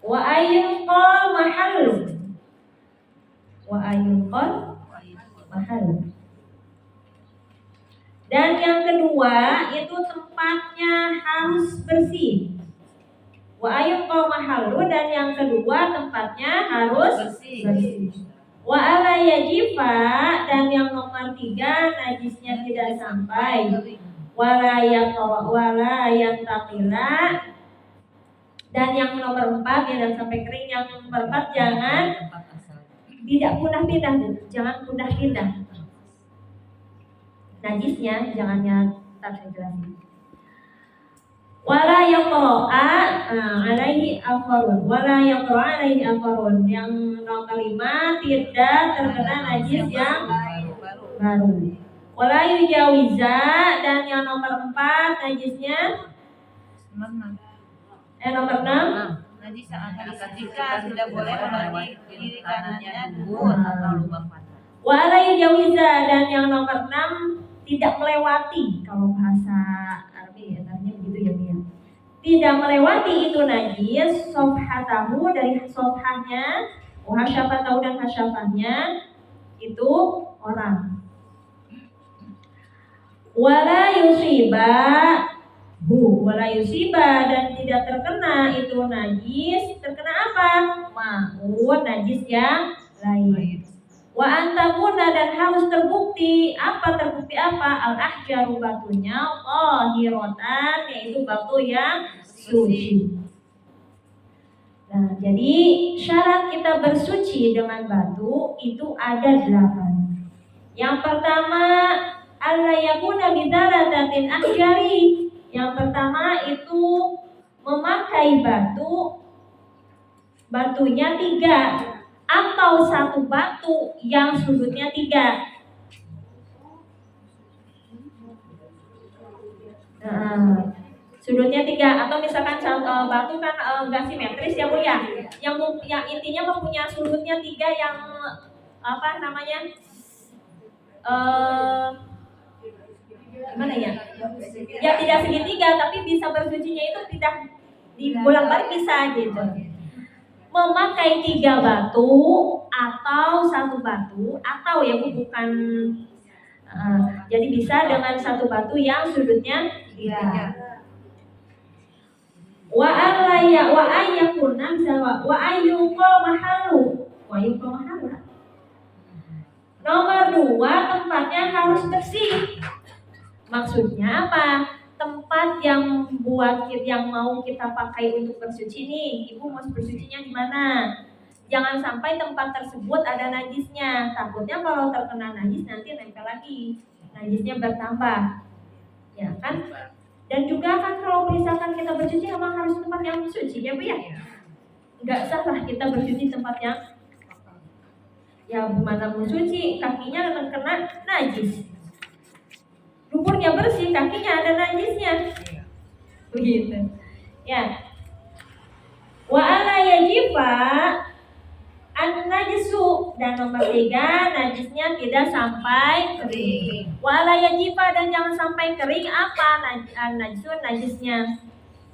Wa ayyuqal mahallu. Wa ayyuqal mahallu. Dan yang kedua itu tempatnya harus bersih. Wa ayyuqal mahallu, dan yang kedua tempatnya harus bersih. Wa ala yajifa, dan yang nomor 3 najisnya tidak sampai. Wala yantaqila, dan yang nomor 4 tidak sampai kering. Yang nomor 4 jangan tidak pindah-pindah, jangan pindah-pindah. Najisnya jangan tak saya jelasin. Wala yaqra'a alaihi akharun. Wala yaqra'a alaihi akharun. Yang nomor 5 tidak terkena najis yang baru. Wala yujawiza, dan yang nomor 4 najisnya nomor 6 najis yang akan ketika tidak boleh membagi kiri kanannya dubur atau lubang pantat. Wala yujawiza, dan yang nomor 6 tidak melewati. Kalau bahasa Arabi artinya begitu ya Mia. Tidak melewati itu najis sofhatahu, dari sofhanya, hasyafatahu, dan hasyafahnya itu orang. Wala yusiba, wala yusiba, dan tidak terkena itu najis. Terkena apa? Ma'un, najis yang lain. Wa antakuna, dan harus terbukti. Terbukti apa? Al-ahjaru, batunya, tahiratan, yaitu batu yang suci. Nah, jadi syarat kita bersuci dengan batu itu ada 8. Yang pertama, alla yakuna bidzaratatin ahjari. Yang pertama itu memakai batunya 3, atau satu batu yang sudutnya 3. Sudutnya 3, atau misalkan batu kan nggak simetris ya Bu ya. Yang intinya mempunyai sudutnya 3 yang apa namanya? Gimana ya? Ya tidak segitiga, tapi bisa bersucinya itu tidak dibolak-balik bisa gitu. Memakai 3 batu atau satu batu, atau ya bukan jadi bisa dengan satu batu yang sudutnya 3. Wa ayyakuna wa ayyuqal mahallu. Nomor 2 tempatnya harus bersih. Maksudnya apa? Tempat yang mau kita pakai untuk bersuci nih, ibu mau bersucinya di mana? Jangan sampai tempat tersebut ada najisnya. Takutnya kalau terkena najis nanti nempel lagi, najisnya bertambah, ya kan? Dan juga kan kalau misalkan kita bersuci emang harus tempat yang suci ya Bu ya? Nggak salah kita bersuci tempat yang mana mau suci, kakinya kena najis. Lumpurnya bersih, kakinya ada najisnya. Begitu. Ya. Wa ala yajifa an-najisu, dan nomor 3 najisnya tidak sampai kering. Wa ala yajifa, dan jangan sampai kering apa? An-najisu, najisnya.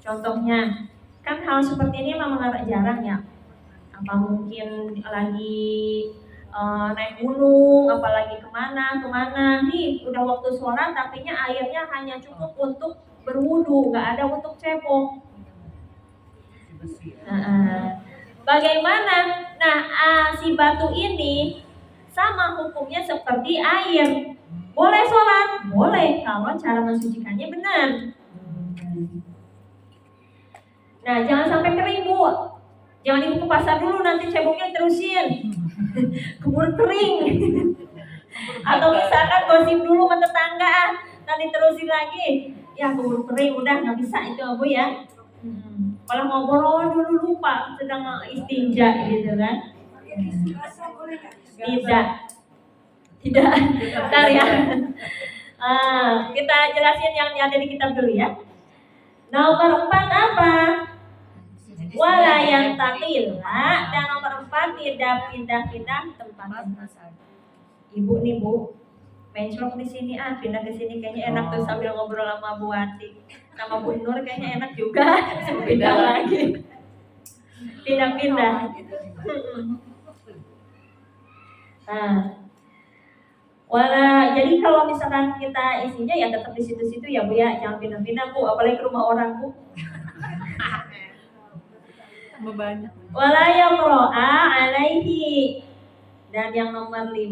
Contohnya, kan hal seperti ini memang agak jarang ya. Apa mungkin lagi naik gunung, apalagi kemana, nih udah waktu sholat, tapinya airnya hanya cukup untuk berwudu, nggak ada untuk cebok. Bagaimana? Nah, si batu ini sama hukumnya seperti air. Boleh sholat? Boleh, kalau cara mensucikannya benar. Nah, jangan sampai kering Bu. Jangan ibu ke pasar dulu, nanti ceboknya terusin. Keburu kering. Atau misalkan gosip dulu sama tetangga, nanti terusin lagi. Ya keburu kering, udah nggak bisa itu Bu ya. Kalau ngobrol dulu lupa sedang istinja gitu kan. Tidak. Bentar ya. Kita jelasin yang ada di kitab dulu ya. Nomor 4 apa? Wala yantaqila, dan nomor 4 tidak pindah-pindah tempat. Ibu nih Bu, mencrok di sini pindah ke sini kayaknya enak tuh sambil ngobrol sama Bu Wati, sama Bu Nur kayaknya enak juga. Pindah lagi. pindah-pindah. Nah, jadi kalau misalkan kita istinja ya tetap di situ-situ ya Bu ya, jangan pindah-pindah Bu, apalagi ke rumah orang Bu. Tambah banyak. Wala yaqra'a alaihi. Dan yang nomor 5,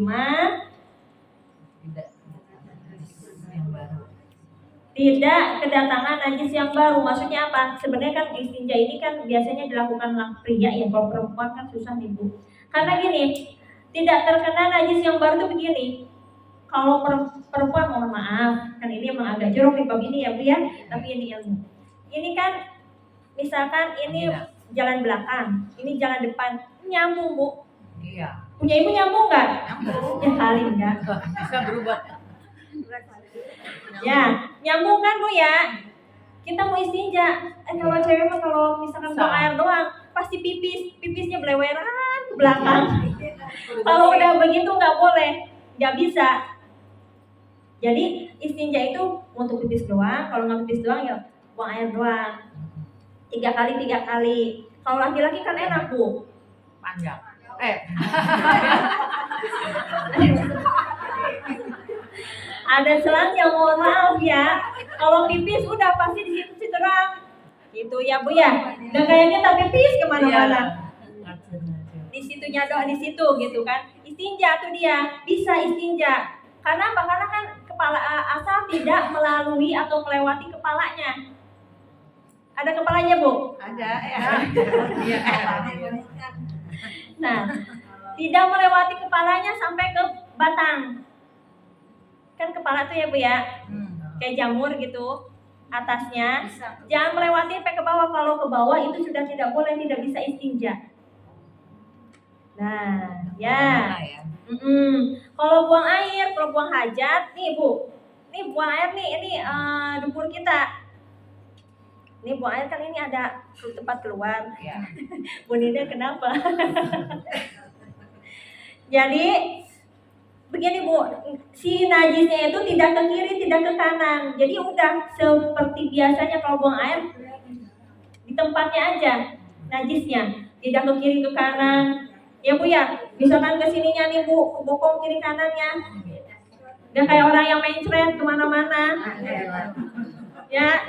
tidak kedatangan najis yang baru. Maksudnya apa? Sebenarnya kan istinja ini kan biasanya dilakukan pria ya, kalau perempuan kan susah nih Bu. Karena gini, tidak terkena najis yang baru tuh begini. Kalau perempuan mohon maaf, kan ini emang agak jorok nih bab ini ya Bu ya, tapi ini ilmu. Ini kan misalkan ini jalan belakang, ini jalan depan, nyambung Bu. Iya. Punya ibu nyambung nggak? Nyambung. Ya kali enggak. Bisa berubah. Ya, nyambung kan Bu ya? Kita mau istinja. Kalau cewek mah kalau misalkan buang air doang, pasti pipisnya beleweran ke belakang. Kalau udah begitu nggak boleh, nggak bisa. Jadi istinja itu untuk pipis doang. Kalau nggak pipis doang ya buang air doang. 3 kali. Kalau laki-laki kan enak Bu. Panjang. Ada selangnya, mohon maaf ya. Kalau pipis udah pasti di situ terang. Gitu ya Bu ya. Dan kayaknya tak pipis kemana-mana. Di situnya doang di situ gitu kan. Istinja tuh dia bisa istinja. Karena apa? Karena kan kepala asal tidak melalui atau melewati kepalanya. Ada kepalanya Bu? Ada ya. Nah, tidak melewati kepalanya sampai ke batang. Kan kepala tuh ya Bu ya, kayak jamur gitu atasnya. Jangan melewati sampai ke bawah. Kalau ke bawah itu sudah tidak boleh, tidak bisa istinja. Nah, ya. Kalau buang air, kalau buang hajat, nih Bu, nih buang air nih, ini dapur kita. Ini buang air kan ini ada tempat keluar. Ya. Bu Nina kenapa? Jadi begini Bu, si najisnya itu tidak ke kiri, tidak ke kanan. Jadi udah seperti biasanya kalau buang air di tempatnya aja najisnya, tidak ke kiri ke kanan. Ya Bu ya, misalkan ke sininya nih Bu, ke bokong kiri kanannya. Gak kayak orang yang main thread kemana-mana. Ya.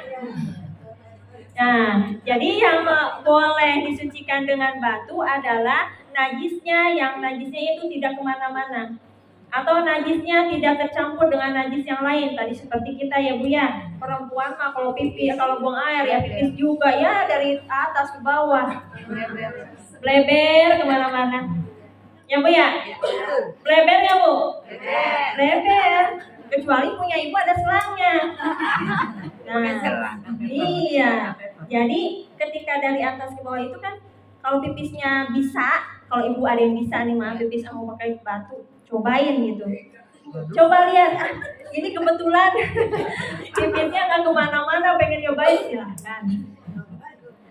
Nah, jadi yang boleh disucikan dengan batu adalah najisnya, yang najisnya itu tidak kemana-mana. Atau najisnya tidak tercampur dengan najis yang lain. Tadi seperti kita ya Bu ya, perempuan mah kalau pipis, kalau buang air ya pipis juga ya dari atas ke bawah. Bleber kemana-mana. Ya Bu ya? Bleber ya Bu? Bleber. Kecuali punya ibu ada selangnya. Nah, iya. Jadi ketika dari atas ke bawah itu kan kalau pipisnya bisa, kalau ibu ada yang bisa nih mah pipis mau pakai batu, cobain gitu. Coba lihat, ini kebetulan pipisnya nggak kemana-mana, pengen cobain silahkan.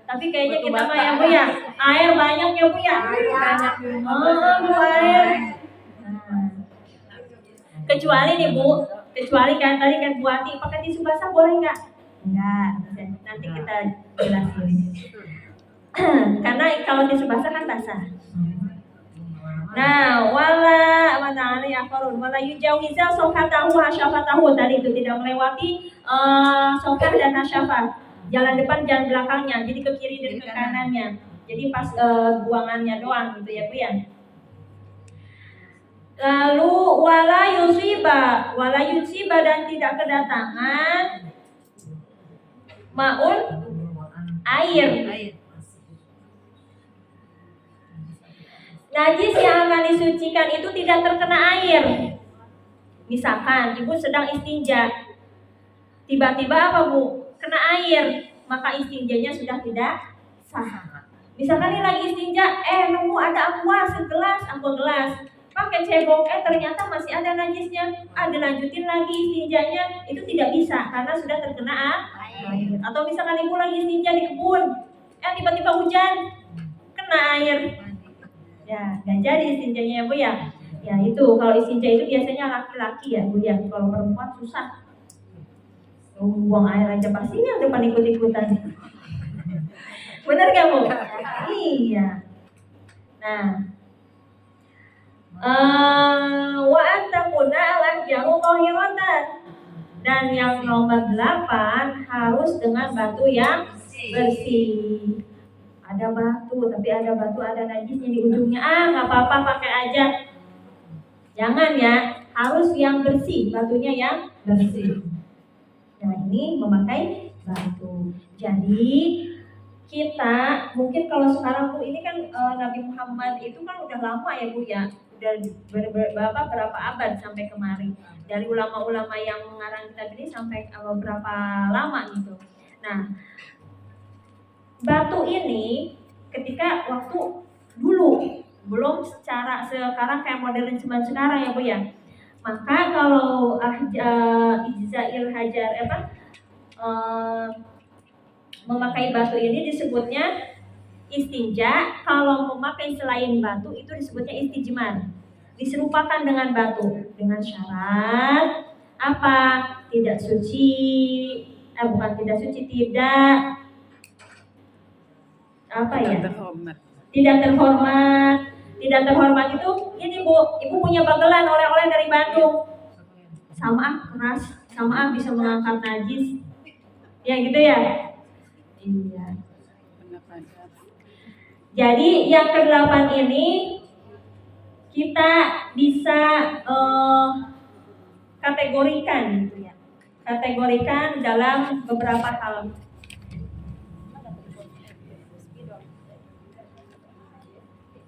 Tapi kayaknya kita mah ya Bu ya, air banyak ya Bu ya. Oh Bu air. Kecuali nih Bu, kecuali kan tadi kan Bu Ati pakai tisu basah boleh nggak? Enggak, nanti kita jelasin. Karena kalau tisu basah kan basah. Nah, wala yujawiza sofatahu hasyafatahu, tadi itu tidak melewati sofat dan hasyafat. Jalan depan, jalan belakangnya, jadi ke kiri dan ke kanannya. Jadi pas buangannya doang gitu ya Bu ya. Lalu wala yusiba dan tidak kedatangan maun air. Najis yang akan disucikan itu tidak terkena air. Misalkan ibu sedang istinja, tiba-tiba apa Bu? Kena air, maka istinjanya sudah tidak sah. Misalkan ini lagi istinja, nemu ada aqua segelas, pakai cebok, ternyata masih ada najisnya, dilanjutin lagi istinjanya, itu tidak bisa karena sudah terkena air. Atau misalkan ibu lagi istinja di kebun, tiba-tiba hujan, kena air, ya nggak jadi istinjanya ya Bu ya. Ya itu kalau istinja itu biasanya laki-laki ya Bu ya, kalau perempuan susah. Buang air aja pasti yang depan ikut-ikutan. Benar gak Bu? Iya. Nah, wa antakuna al-ahjaru tahiratan. Dan yang nomor 8 harus dengan batu yang bersih. Ada batu, tapi ada batu ada najisnya di ujungnya. Nggak apa-apa, pakai aja. Jangan ya, harus yang bersih, batunya yang bersih. Nah, ini memakai batu. Jadi kita mungkin kalau sekarang Bu ini kan Nabi Muhammad itu kan udah lama ya Bu ya, udah berapa abad sampai kemari. Dari ulama-ulama yang mengarang kitab ini sampai berapa lama gitu. Nah, batu ini ketika waktu dulu belum secara sekarang kayak modern zaman sekarang ya Bu ya. Maka kalau Ijzail Hajar memakai batu ini disebutnya istinja. Kalau memakai selain batu itu disebutnya istijmar. Diserupakan dengan batu dengan syarat apa? Tidak suci, bukan tidak suci, tidak apa ya? Tidak terhormat. Tidak terhormat itu ini Bu, Ibu punya bagelan oleh-oleh dari Bandung. Sama keras, sama bisa mengangkat najis. Ya gitu ya. Iya. Jadi yang ke-8 ini kita bisa kategorikan gitu ya. Kategorikan dalam beberapa hal.